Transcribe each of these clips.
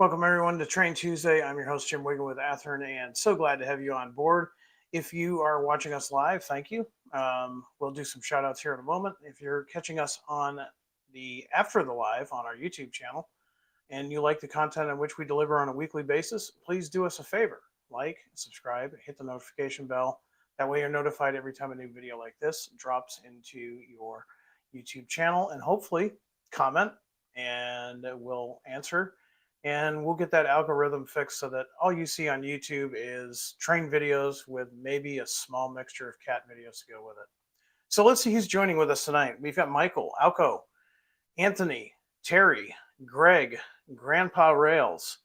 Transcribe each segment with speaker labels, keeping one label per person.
Speaker 1: Welcome everyone to Train Tuesday. I'm your host Jim Wigan with Athearn, and so glad to have you on board. If you are watching us live, thank you. We'll do some shout outs here in a moment. If you're catching us on the after the live on our YouTube channel and you like the content in which we deliver on a weekly basis, please do us a favor. Like, subscribe, hit the notification bell. That way you're notified every time a new video like this drops into your YouTube channel, and hopefully comment and we'll answer, and we'll get that algorithm fixed so that all you see on YouTube is train videos with maybe a small mixture of cat videos to go with it. So let's see who's joining with us tonight. We've got Michael, Alco, Anthony, Terry, Greg, Grandpa Rails,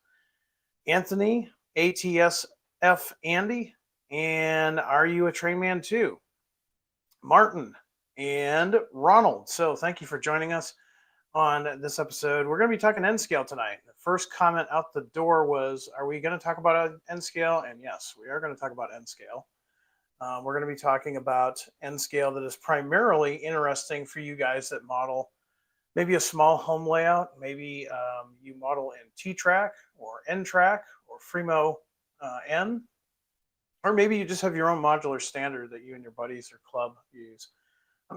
Speaker 1: Anthony, ATSF Andy, and Are You a Train Man Too? Martin, and Ronald. So thank you for joining us on this episode. We're going to be talking N scale tonight. The first comment out the door was, are we going to talk about N scale? And yes, we are going to talk about N scale. We're going to be talking about N scale that is primarily interesting for you guys that model maybe a small home layout. Maybe you model in T-track or N-track or Fremo N, or maybe you just have your own modular standard that you and your buddies or club use.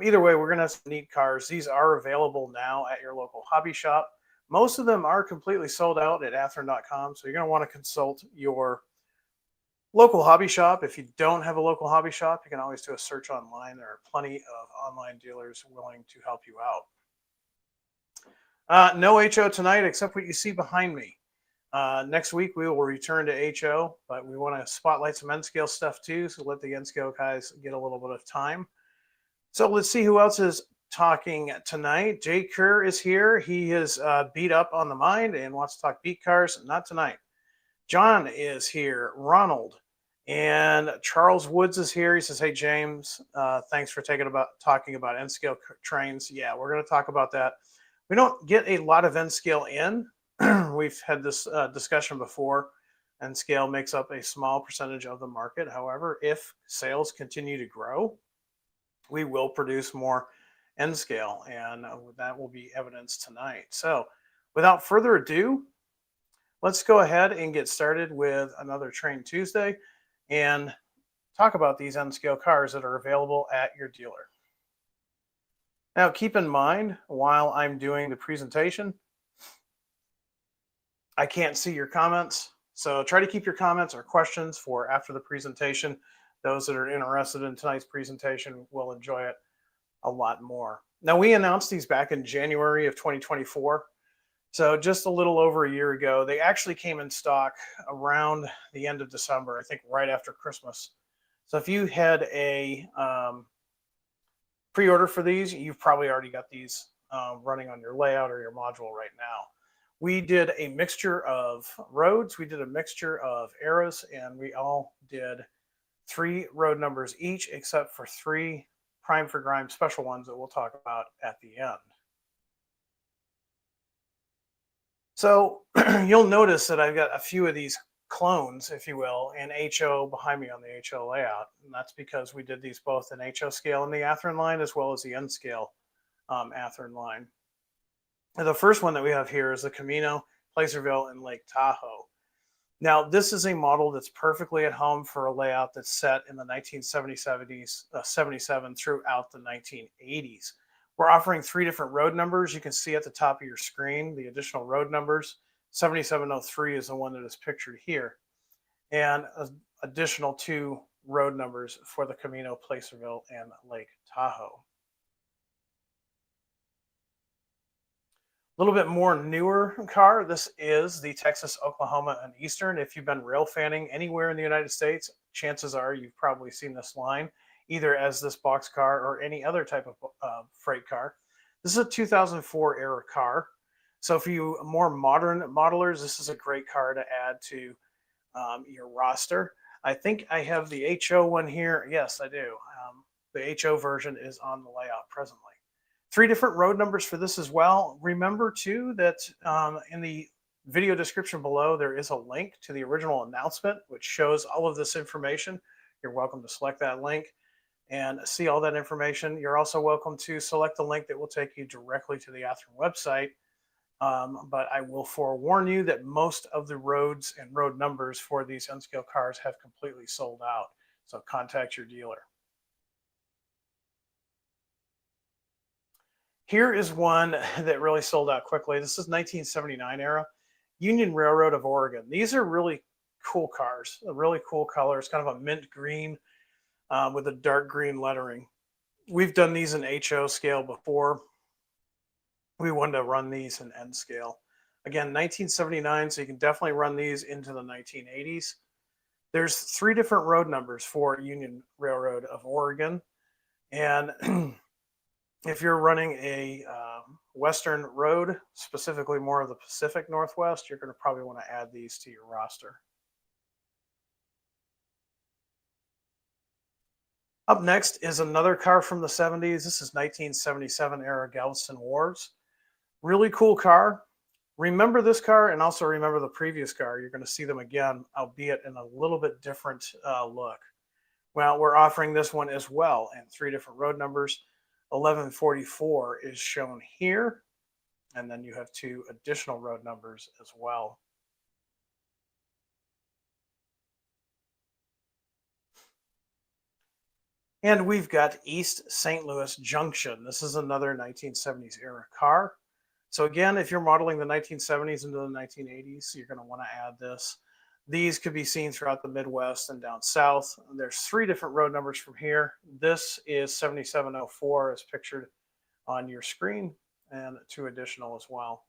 Speaker 1: Either way, we're going to have some neat cars. These are available now at your local hobby shop. Most of them are completely sold out at athearn.com, so you're going to want to consult your local hobby shop. If you don't have a local hobby shop, you can always do a search online. There are plenty of online dealers willing to help you out. No HO tonight, except what you see behind me. Next week, we will return to HO, but we want to spotlight some N-scale stuff too, so let the N-scale guys get a little bit of time. So let's see who else is talking tonight. Jay Kerr is here. He is beat up on the mind and wants to talk beat cars. Not tonight. John is here. Ronald. And Charles Woods is here. He says, hey, James, thanks for talking about N-scale trains. Yeah, we're going to talk about that. We don't get a lot of N-scale in. We've had this discussion before. N-scale makes up a small percentage of the market. However, if sales continue to grow, we will produce more N scale, and that will be evidenced tonight. So without further ado, let's go ahead and get started with another Train Tuesday and talk about these N scale cars that are available at your dealer. Now, keep in mind, while I'm doing the presentation, I can't see your comments. So try to keep your comments or questions for after the presentation. Those that are interested in tonight's presentation will enjoy it a lot more. Now, we announced these back in January of 2024. So just a little over a year ago. They actually came in stock around the end of December, I think right after Christmas. So if you had a pre-order for these, you've probably already got these running on your layout or your module right now. We did a mixture of roads, we did a mixture of eras, and we all did 3 road numbers each, except for 3 prime for grime special ones that we'll talk about at the end. So you'll notice that I've got a few of these clones, if you will, in HO behind me on the HO layout. And that's because we did these both in HO scale in the Athearn line as well as the N scale Athearn line. And the first one that we have here is the Camino, Placerville, and Lake Tahoe. Now, this is a model that's perfectly at home for a layout that's set in the 1977 throughout the 1980s. We're offering 3 different road numbers. You can see at the top of your screen the additional road numbers. 7703 is the one that is pictured here. And an additional 2 road numbers for the Camino, Placerville, and Lake Tahoe. A little bit more newer car. This is the Texas, Oklahoma, and Eastern. If you've been rail fanning anywhere in the United States, chances are you've probably seen this line, either as this box car or any other type of freight car. This is a 2004 era car. So for you more modern modelers, this is a great car to add to your roster. I think I have the HO one here. Yes, I do. The HO version is on the layout presently. 3 different road numbers for this as well. Remember too that in the video description below, there is a link to the original announcement, which shows all of this information. You're welcome to select that link and see all that information. You're also welcome to select the link that will take you directly to the Athearn website But I will forewarn you that most of the roads and road numbers for these N scale cars have completely sold out. So contact your dealer. Here is one that really sold out quickly. This is 1979 era, Union Railroad of Oregon. These are really cool cars, a really cool color. It's kind of a mint green with a dark green lettering. We've done these in HO scale before. We wanted to run these in N scale. Again, 1979, so you can definitely run these into the 1980s. There's 3 different road numbers for Union Railroad of Oregon. And if you're running a Western road, specifically more of the Pacific Northwest, you're going to probably want to add these to your roster. Up next is another car from the 70s. This is 1977 era Galveston Wharves. Really cool car. Remember this car and also remember the previous car. You're going to see them again, albeit in a little bit different look. Well, we're offering this one as well in 3 different road numbers. 1144 is shown here, and then you have 2 additional road numbers as well. And we've got East St. Louis Junction. This is another 1970s era car. So again, if you're modeling the 1970s into the 1980s, you're going to want to add this. These could be seen throughout the Midwest and down south. There's 3 different road numbers from here. This is 7704 as pictured on your screen, and 2 additional as well.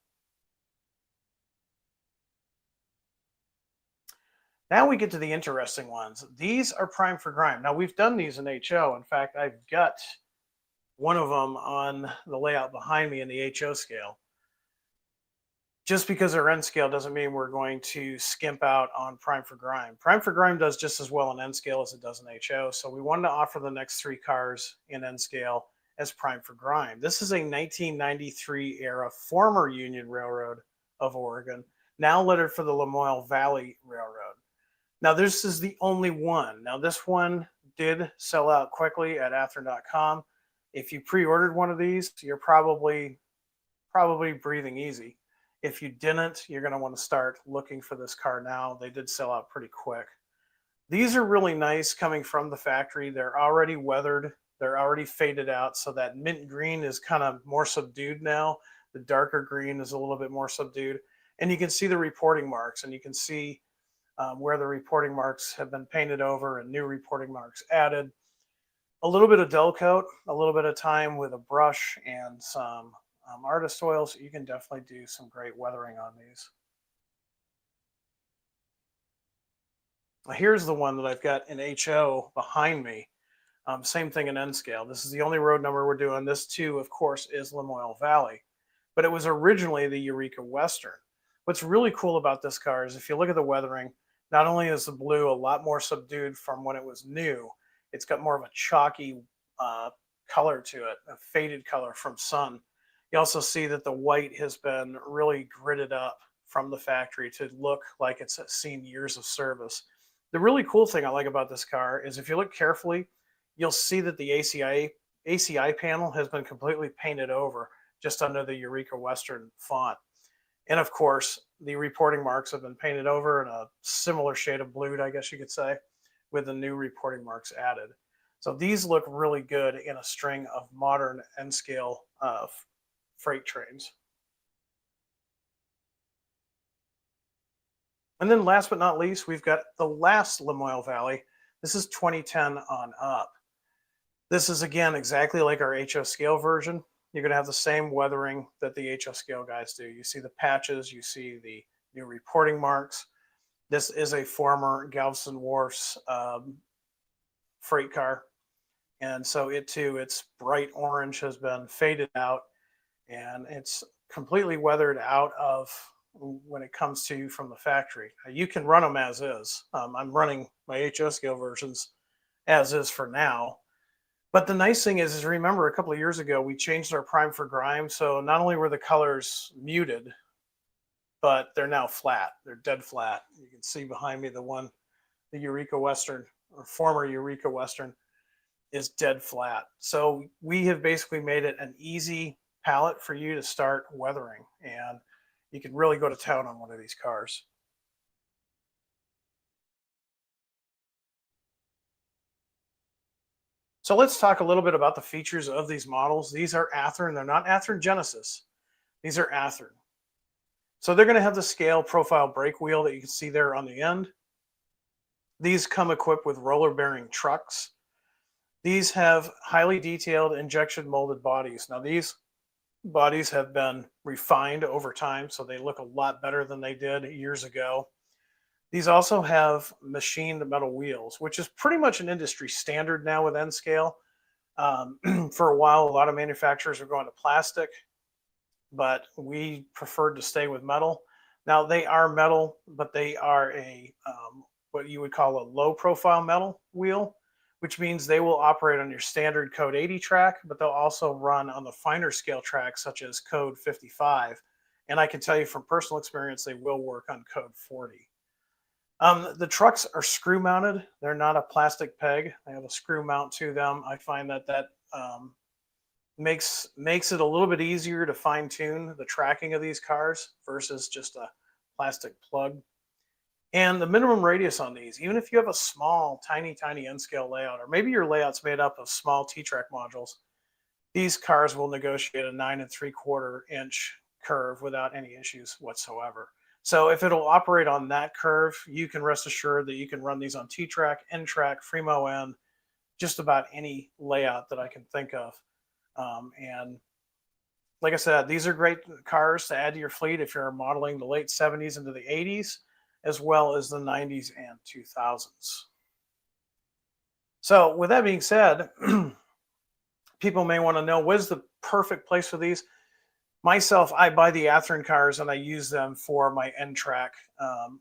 Speaker 1: Now we get to the interesting ones. These are prime for grime. Now we've done these in HO. In fact, I've got one of them on the layout behind me in the HO scale. Just because they're N scale doesn't mean we're going to skimp out on prime for grime. Prime for grime does just as well in N scale as it does in HO. So we wanted to offer the next 3 cars in N scale as prime for grime. This is a 1993 era former Union Railroad of Oregon, now lettered for the Lamoille Valley Railroad. Now this is the only one. Now this one did sell out quickly at Athearn.com. If you pre-ordered one of these, you're probably breathing easy. If you didn't, you're going to want to start looking for this car now. They did sell out pretty quick. These are really nice coming from the factory. They're already weathered. They're already faded out. So that mint green is kind of more subdued now. The darker green is a little bit more subdued. And you can see the reporting marks, and you can see where the reporting marks have been painted over and new reporting marks added. A little bit of dull coat, a little bit of time with a brush and some artist oils. You can definitely do some great weathering on these. Here's the one that I've got in HO behind me. Same thing in N scale. This is the only road number we're doing. This too, of course, is Lamoille Valley, but it was originally the Eureka Western. What's really cool about this car is if you look at the weathering, not only is the blue a lot more subdued from when it was new, it's got more of a chalky color to it, a faded color from sun. You also see that the white has been really gritted up from the factory to look like it's seen years of service. The really cool thing I like about this car is if you look carefully, you'll see that the ACI panel has been completely painted over just under the Eureka Western font. And of course, the reporting marks have been painted over in a similar shade of blue, I guess you could say, with the new reporting marks added. So these look really good in a string of modern N scale freight trains. And then last but not least, we've got the last Lamoille Valley. This is 2010 on up. This is again exactly like our HO scale version. You're going to have the same weathering that the HO scale guys do. You see the patches, you see the new reporting marks. This is a former Galveston Wharves freight car. And so it too, its bright orange has been faded out, and it's completely weathered out of when it comes to you from the factory. You can run them as is. I'm running my HO scale versions as is for now. But the nice thing is remember a couple of years ago, we changed our prime for grime. So not only were the colors muted, but they're now flat. They're dead flat. You can see behind me the Eureka Western, or former Eureka Western, is dead flat. So we have basically made it an easy palette for you to start weathering. And you can really go to town on one of these cars. So let's talk a little bit about the features of these models. These are Athearn. They're not Athearn Genesis. These are Athearn. So they're going to have the scale profile brake wheel that you can see there on the end. These come equipped with roller bearing trucks. These have highly detailed injection molded bodies. Now these bodies have been refined over time, so they look a lot better than they did years ago. These also have machined metal wheels, which is pretty much an industry standard now with N scale. For a while, a lot of manufacturers are going to plastic, but we preferred to stay with metal. Now they are metal, but they are a what you would call a low profile metal wheel, which means they will operate on your standard code 80 track, but they'll also run on the finer scale tracks such as code 55. And I can tell you from personal experience, they will work on code 40. The trucks are screw mounted. They're not a plastic peg. They have a screw mount to them. I find that makes it a little bit easier to fine tune the tracking of these cars versus just a plastic plug. And the minimum radius on these, even if you have a small, tiny N scale layout, or maybe your layout's made up of small T-track modules, these cars will negotiate a 9 3/4 inch curve without any issues whatsoever. So if it'll operate on that curve, you can rest assured that you can run these on T-track, N-track, Fremo N, just about any layout that I can think of. And like I said, these are great cars to add to your fleet if you're modeling the late 70s into the 80s, as well as the 90s and 2000s. So with that being said, people may want to know, what is the perfect place for these? Myself, I buy the Athearn cars and I use them for my N-track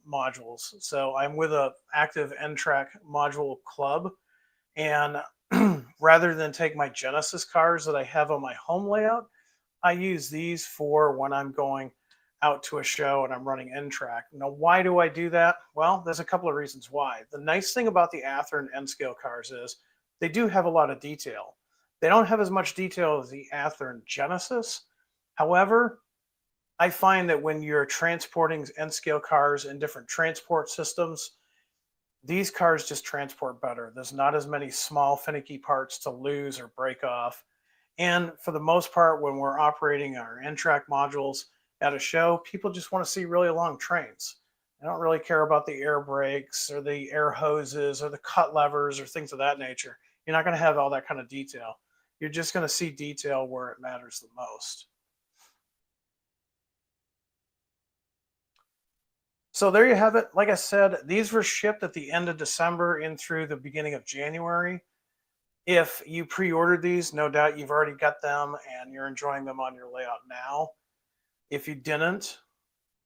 Speaker 1: modules. So I'm with an active N-track module club. And rather than take my Genesis cars that I have on my home layout, I use these for when I'm going out to a show and I'm running N-track. Now, why do I do that? Well, there's a couple of reasons why. The nice thing about the Athearn N-scale cars is they do have a lot of detail. They don't have as much detail as the Athearn Genesis. However, I find that when you're transporting N-scale cars in different transport systems, these cars just transport better. There's not as many small, finicky parts to lose or break off. And for the most part, when we're operating our N-track modules at a show, people just want to see really long trains. They don't really care about the air brakes or the air hoses or the cut levers or things of that nature. You're not going to have all that kind of detail. You're just going to see detail where it matters the most. So there you have it. Like I said, these were shipped at the end of December in through the beginning of January. If you pre-ordered these, no doubt you've already got them and you're enjoying them on your layout now. If you didn't,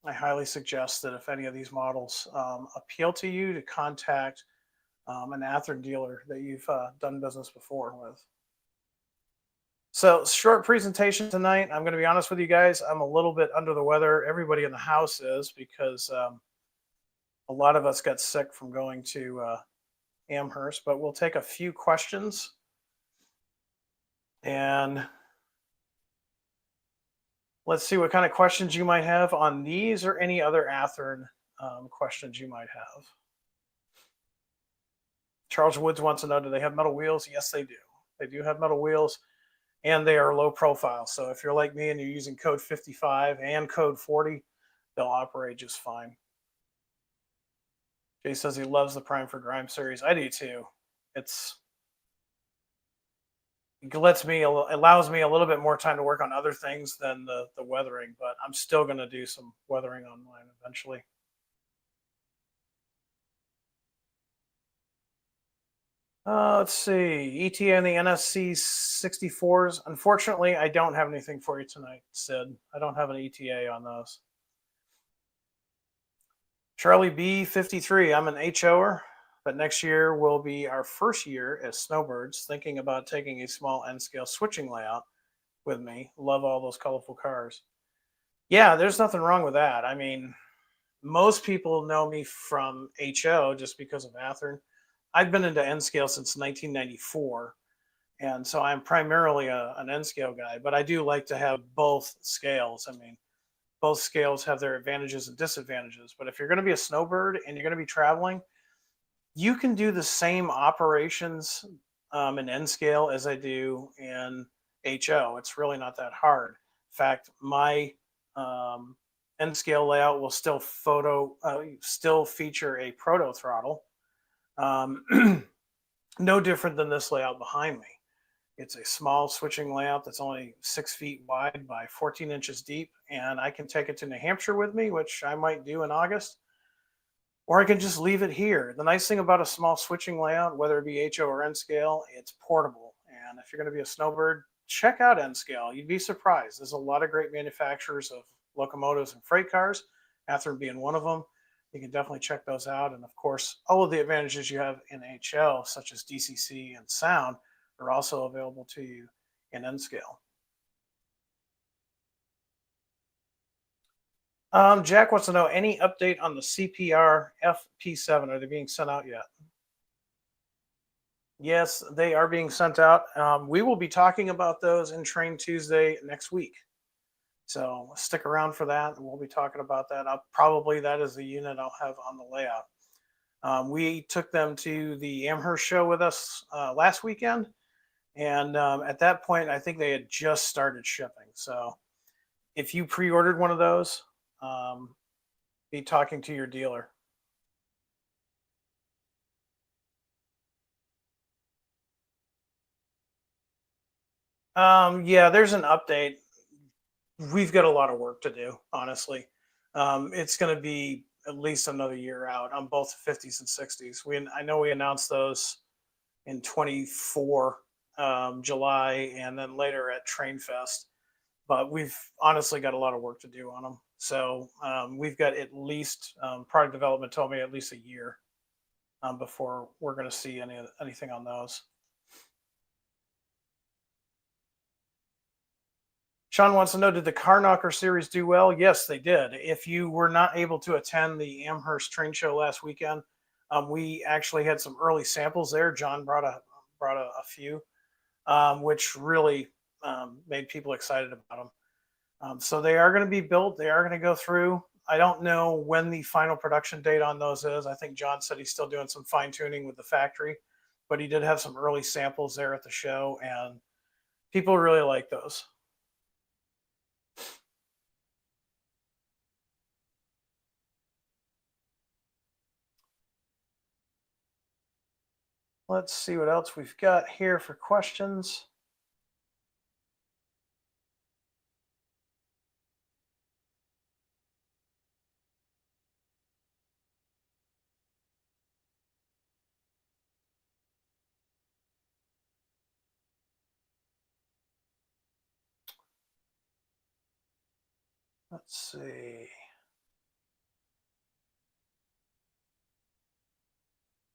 Speaker 1: I highly suggest that if any of these models appeal to you, to contact an Athearn dealer that you've done business before with. So short presentation tonight. I'm going to be honest with you guys. I'm a little bit under the weather. Everybody in the house is, because a lot of us got sick from going to Amherst, but we'll take a few questions. And let's see what kind of questions you might have on these or any other Athearn questions you might have. Charles Woods wants to know, do they have metal wheels? Yes, they do. They do have metal wheels, and they are low profile. So if you're like me and you're using code 55 and code 40, they'll operate just fine. Jay says he loves the Prime for Grime series. I do too. It allows me a little bit more time to work on other things than the weathering, but I'm still going to do some weathering on mine eventually. Let's see. ETA and the NSC 64s. Unfortunately, I don't have anything for you tonight, Sid. I don't have an ETA on those. Charlie B53. I'm an HOer, but next year will be our first year as snowbirds, thinking about taking a small N-scale switching layout with me. Love all those colorful cars. Yeah, there's nothing wrong with that. I mean, most people know me from HO just because of Athearn. I've been into N-scale since 1994, and so I'm primarily an N-scale guy, but I do like to have both scales. I mean, both scales have their advantages and disadvantages. But if you're going to be a snowbird and you're going to be traveling, you can do the same operations in N scale as I do in HO. It's really not that hard. In fact, my um, N scale layout will still feature a proto throttle, no different than this layout behind me. It's a small switching layout that's only 6 feet wide by 14 inches deep, and I can take it to New Hampshire with me, which I might do in August, or I can just leave it here. The nice thing about a small switching layout, whether it be HO or N scale, it's portable. And if you're going to be a snowbird, check out N scale. You'd be surprised. There's a lot of great manufacturers of locomotives and freight cars, Athearn being one of them. You can definitely check those out. And of course, all of the advantages you have in HL, such as DCC and sound, are also available to you in N scale. Jack wants to know any update on the CPR FP7. Are they being sent out yet? Yes, they are being sent out. We will be talking about those in Train Tuesday next week. So stick around for that. We'll be talking about that. Probably that is the unit I'll have on the layout. We took them to the Amherst show with us last weekend. And at that point, I think they had just started shipping. So if you pre-ordered one of those, be talking to your dealer. Yeah, there's an update. We've got a lot of work to do, honestly. It's going to be at least another year out on both 50s and 60s. I know we announced those in 24 July and then later at Train Fest, but we've honestly got a lot of work to do on them. So we've got at least product development told me at least a year before we're going to see anything on those. Sean wants to know, did the Car Knocker series do well? Yes, they did. If you were not able to attend the Amherst train show last weekend, we actually had some early samples there. John brought a few, which really made people excited about them. So they are going to be built. They are going to go through. I don't know when the final production date on those is. I think John said he's still doing some fine tuning with the factory, but he did have some early samples there at the show, and people really like those. Let's see what else we've got here for questions. Let's see.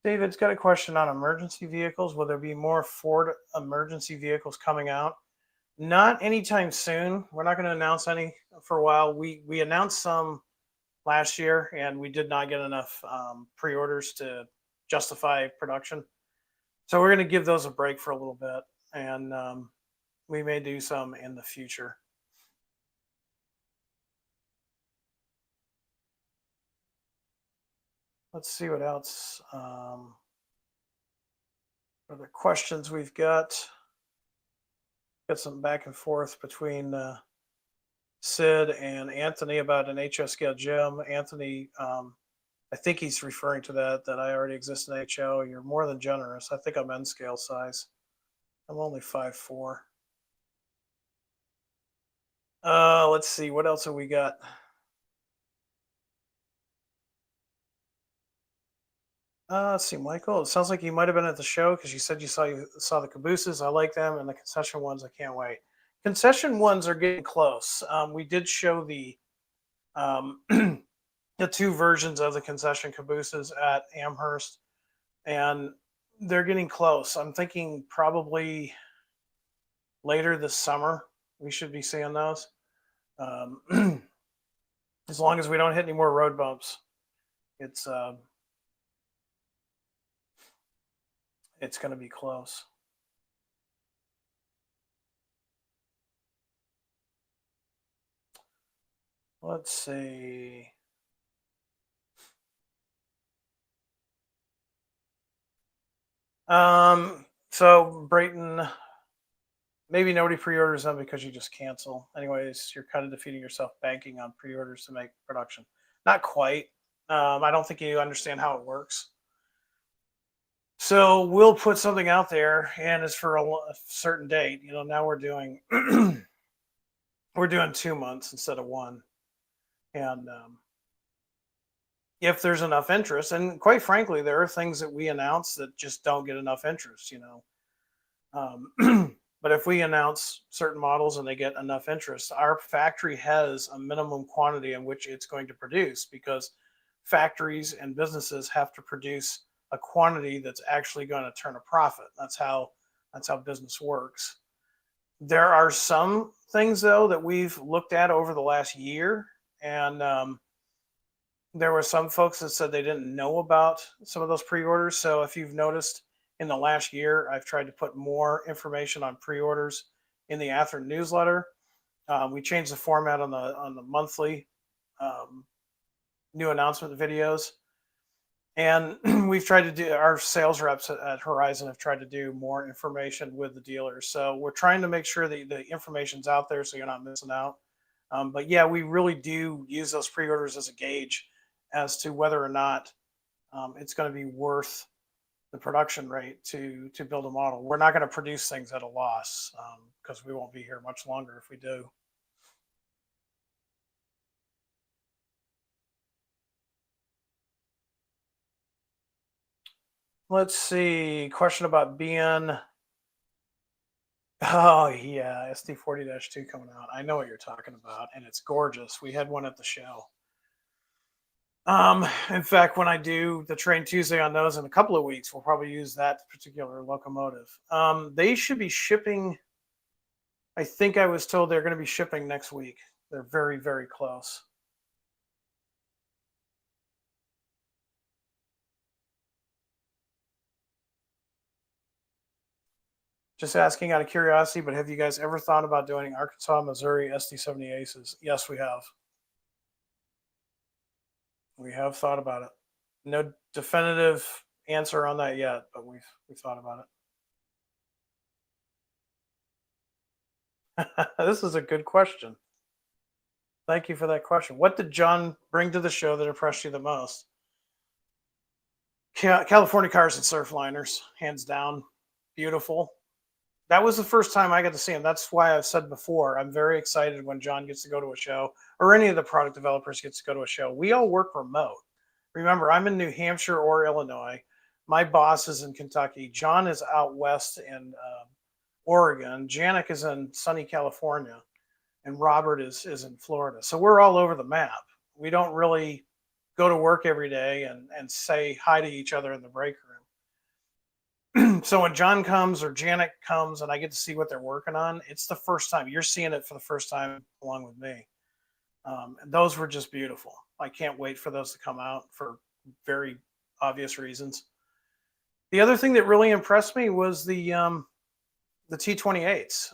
Speaker 1: David's got a question on emergency vehicles. Will there be more Ford emergency vehicles coming out? Not anytime soon. We're not going to announce any for a while. We announced some last year, and we did not get enough pre-orders to justify production. So we're going to give those a break for a little bit, and we may do some in the future. Let's see what else. Other questions we've got. Got some back and forth between Sid and Anthony about an HO scale gym. Anthony, I think he's referring to that I already exist in HO. You're more than generous. I think I'm N scale size. I'm only 5'4". Let's see. What else have we got? Let's see, Michael. It sounds like you might have been at the show because you said you saw the cabooses. I like them, and the concession ones. I can't wait. Concession ones are getting close. We did show the the two versions of the concession cabooses at Amherst, and they're getting close. I'm thinking probably later this summer we should be seeing those. As long as we don't hit any more road bumps, it's going to be close. Let's see. So Brayton, maybe nobody pre-orders them because you just cancel. Anyways, you're kind of defeating yourself banking on pre-orders to make production. Not quite. I don't think you understand how it works. So we'll put something out there, and it's for a certain date. You know, now we're doing we're doing 2 months instead of one, and if there's enough interest, and quite frankly, there are things that we announce that just don't get enough interest. You know, but if we announce certain models and they get enough interest, our factory has a minimum quantity in which it's going to produce because factories and businesses have to produce a quantity that's actually going to turn a profit. That's how business works. There are some things though that we've looked at over the last year, and there were some folks that said they didn't know about some of those pre-orders. So if you've noticed in the last year, I've tried to put more information on pre-orders in the Athearn newsletter. We changed the format on the monthly um, new announcement videos, and we've tried to do, our sales reps at Horizon have tried to do more information with the dealers. So we're trying to make sure that the information's out there so you're not missing out. But yeah, we really do use those pre-orders as a gauge as to whether or not it's going to be worth the production rate to build a model. We're not going to produce things at a loss because we won't be here much longer if we do. Let's see. Question about BN. Oh yeah, SD40-2 coming out. I know what you're talking about, and it's gorgeous. We had one at the show. In fact, when I do the Train Tuesday on those in a couple of weeks, we'll probably use that particular locomotive. They should be shipping. I think I was told they're going to be shipping next week. They're very, very close. Just asking out of curiosity, but have you guys ever thought about doing Arkansas, Missouri SD70 Aces? Yes, we have. We have thought about it. No definitive answer on that yet, but we've thought about it. This is a good question. Thank you for that question. What did John bring to the show that impressed you the most? California Cars and Surfliners, hands down. Beautiful. That was the first time I got to see him. That's why I've said before, I'm very excited when John gets to go to a show or any of the product developers gets to go to a show. We all work remote. Remember, I'm in New Hampshire or Illinois. My boss is in Kentucky. John is out west in Oregon. Janik is in sunny California. And Robert is in Florida. So we're all over the map. We don't really go to work every day and say hi to each other in the break room. So when John comes or Janik comes and I get to see what they're working on, it's the first time. You're seeing it for the first time along with me. And those were just beautiful. I can't wait for those to come out for very obvious reasons. The other thing that really impressed me was the T28s,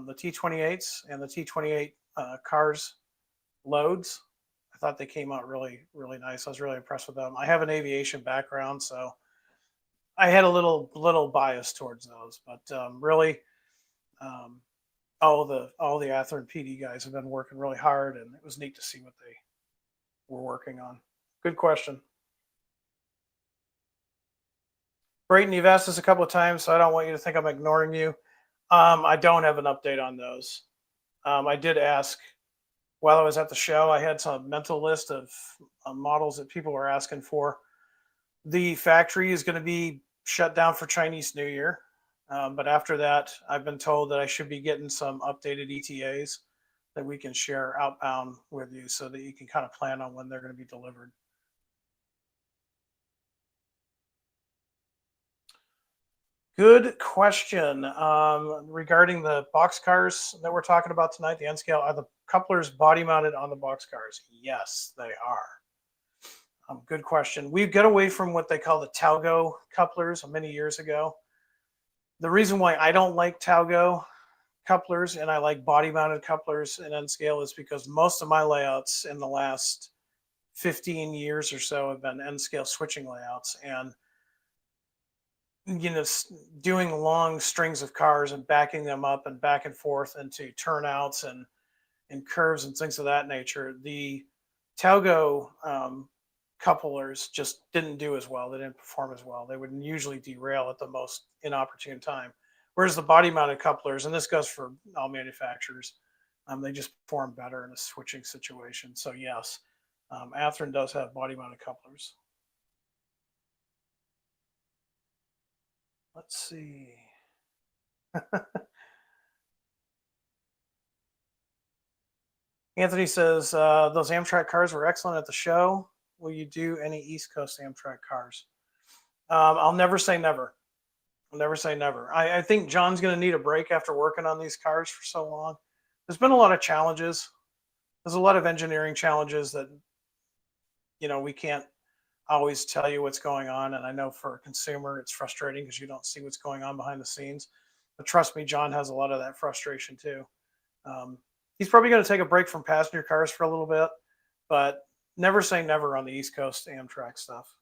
Speaker 1: the T28s and the T28 cars loads. I thought they came out really, really nice. I was really impressed with them. I have an aviation background, so I had a little bias towards those, but really, all the Athearn PD guys have been working really hard, and it was neat to see what they were working on. Good question. Brayton, you've asked this a couple of times, so I don't want you to think I'm ignoring you. I don't have an update on those. I did ask while I was at the show. I had some mental list of models that people were asking for. The factory is going to be shut down for Chinese New Year. But after that, I've been told that I should be getting some updated ETAs that we can share outbound with you so that you can kind of plan on when they're going to be delivered. Good question. Regarding the box cars that we're talking about tonight, the N scale, are the couplers body mounted on the box cars? Yes, they are. Good question. We've got away from what they call the Talgo couplers many years ago. The reason why I don't like Talgo couplers and I like body mounted couplers in N scale is because most of my layouts in the last 15 years or so have been N scale switching layouts, and doing long strings of cars and backing them up and back and forth into turnouts and curves and things of that nature. The Talgo couplers just didn't do as well. They didn't perform as well. They would usually derail at the most inopportune time. Whereas the body mounted couplers, and this goes for all manufacturers, they just perform better in a switching situation. So yes, Athearn does have body mounted couplers. Let's see. Anthony says, those Amtrak cars were excellent at the show. Will you do any East Coast Amtrak cars? I'll never say never. I'll never say never. I think John's going to need a break after working on these cars for so long. There's been a lot of challenges. There's a lot of engineering challenges that, we can't always tell you what's going on. And I know for a consumer, it's frustrating because you don't see what's going on behind the scenes. But trust me, John has a lot of that frustration too. He's probably going to take a break from passenger cars for a little bit, but never say never on the East Coast Amtrak stuff.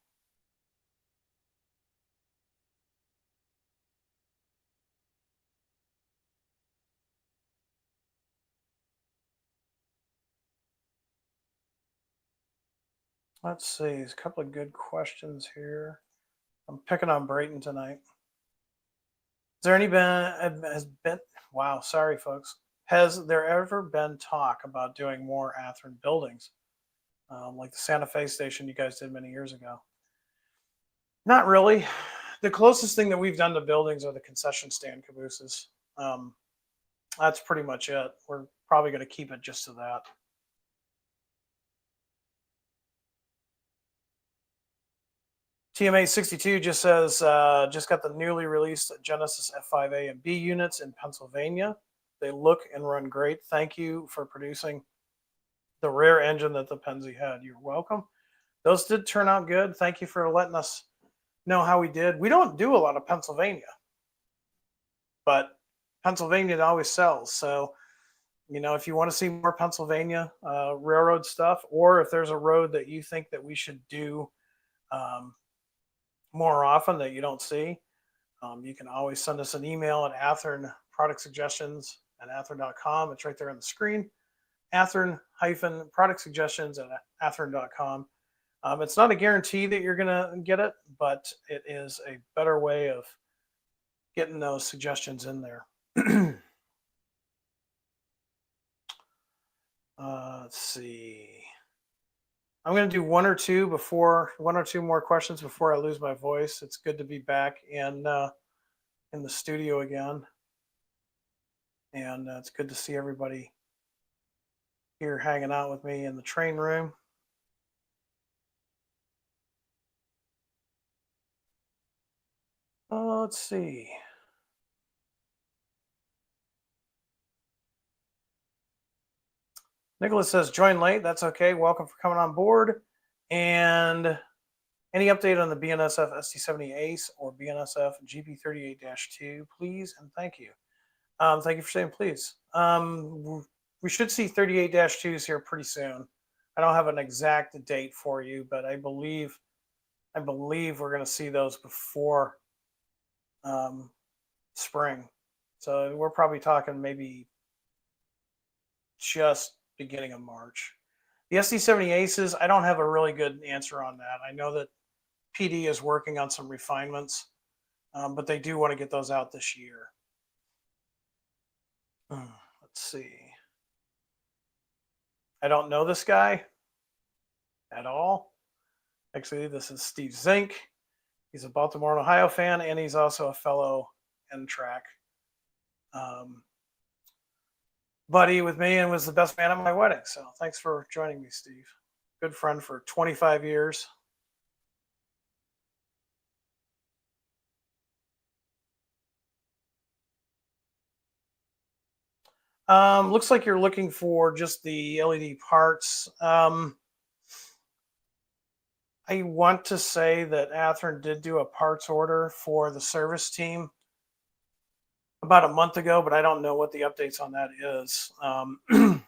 Speaker 1: Let's see. There's a couple of good questions here. I'm picking on Brayton tonight. Wow, sorry folks. Has there ever been talk about doing more Athearn buildings? Like the Santa Fe station you guys did many years ago? Not really. The closest thing that we've done to buildings are the concession stand cabooses. That's pretty much it. We're probably going to keep it just to that. TMA62 just says, just got the newly released Genesis F5A and B units in Pennsylvania. They look and run great. Thank you for producing the rare engine that the Penzi had. You're welcome. Those did turn out good. Thank you for letting us know how we did. We don't do a lot of Pennsylvania, but Pennsylvania always sells. So, if you want to see more Pennsylvania railroad stuff, or if there's a road that you think that we should do more often that you don't see, you can always send us an email at Athearn product suggestions at athearn.com. It's right there on the screen. Athearn-product suggestions at athearn.com. It's not a guarantee that you're going to get it, but it is a better way of getting those suggestions in there. Let's see. I'm going to do one or two more questions before I lose my voice. It's good to be back in the studio again. And it's good to see everybody here hanging out with me in the train room. Let's see. Nicholas says, join late. That's okay. Welcome for coming on board. And any update on the BNSF ST70 Ace or BNSF GP38-2, please, and thank you. Thank you for saying please. We should see 38-2s here pretty soon. I don't have an exact date for you, but I believe we're going to see those before spring. So we're probably talking maybe just beginning of March. The ST70 Aces, I don't have a really good answer on that. I know that PD is working on some refinements, but they do want to get those out this year. Let's see. I don't know this guy at all. Actually, this is Steve Zink. He's a Baltimore, Ohio fan, and he's also a fellow N-Track buddy with me and was the best man at my wedding. So thanks for joining me, Steve. Good friend for 25 years. Looks like you're looking for just the LED parts. I want to say that Athearn did do a parts order for the service team about a month ago, but I don't know what the updates on that is.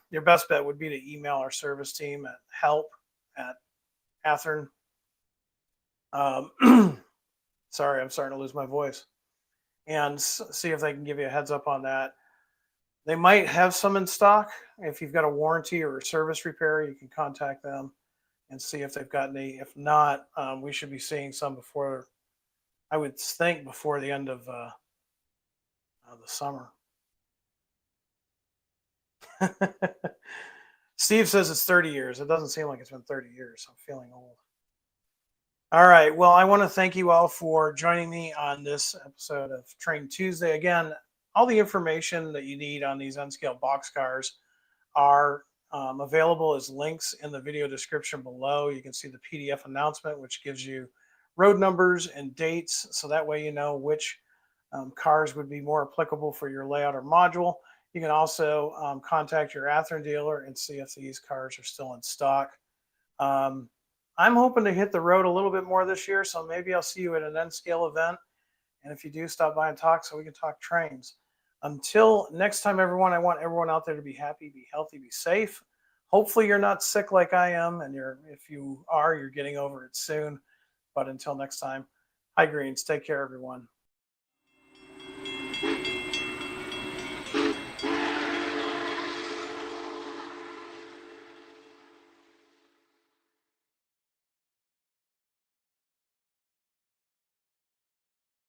Speaker 1: Your best bet would be to email our service team at help@Athearn. Sorry, I'm starting to lose my voice. And see if they can give you a heads up on that. They might have some in stock. If you've got a warranty or a service repair, you can contact them and see if they've got any. If not, we should be seeing some before, I would think, before the end of the summer. Steve says it's 30 years. It doesn't seem like it's been 30 years. I'm feeling old. All right. Well, I want to thank you all for joining me on this episode of Train Tuesday. Again, all the information that you need on these unscaled boxcars are available as links in the video description below. You can see the PDF announcement, which gives you road numbers and dates, so that way you know which cars would be more applicable for your layout or module. You can also contact your Athearn dealer and see if these cars are still in stock. I'm hoping to hit the road a little bit more this year, so maybe I'll see you at an N-Scale event. And if you do, stop by and talk so we can talk trains. Until next time, everyone, I want everyone out there to be happy, be healthy, be safe. Hopefully you're not sick like I am, and if you are, you're getting over it soon. But until next time, hi Greens, take care, everyone.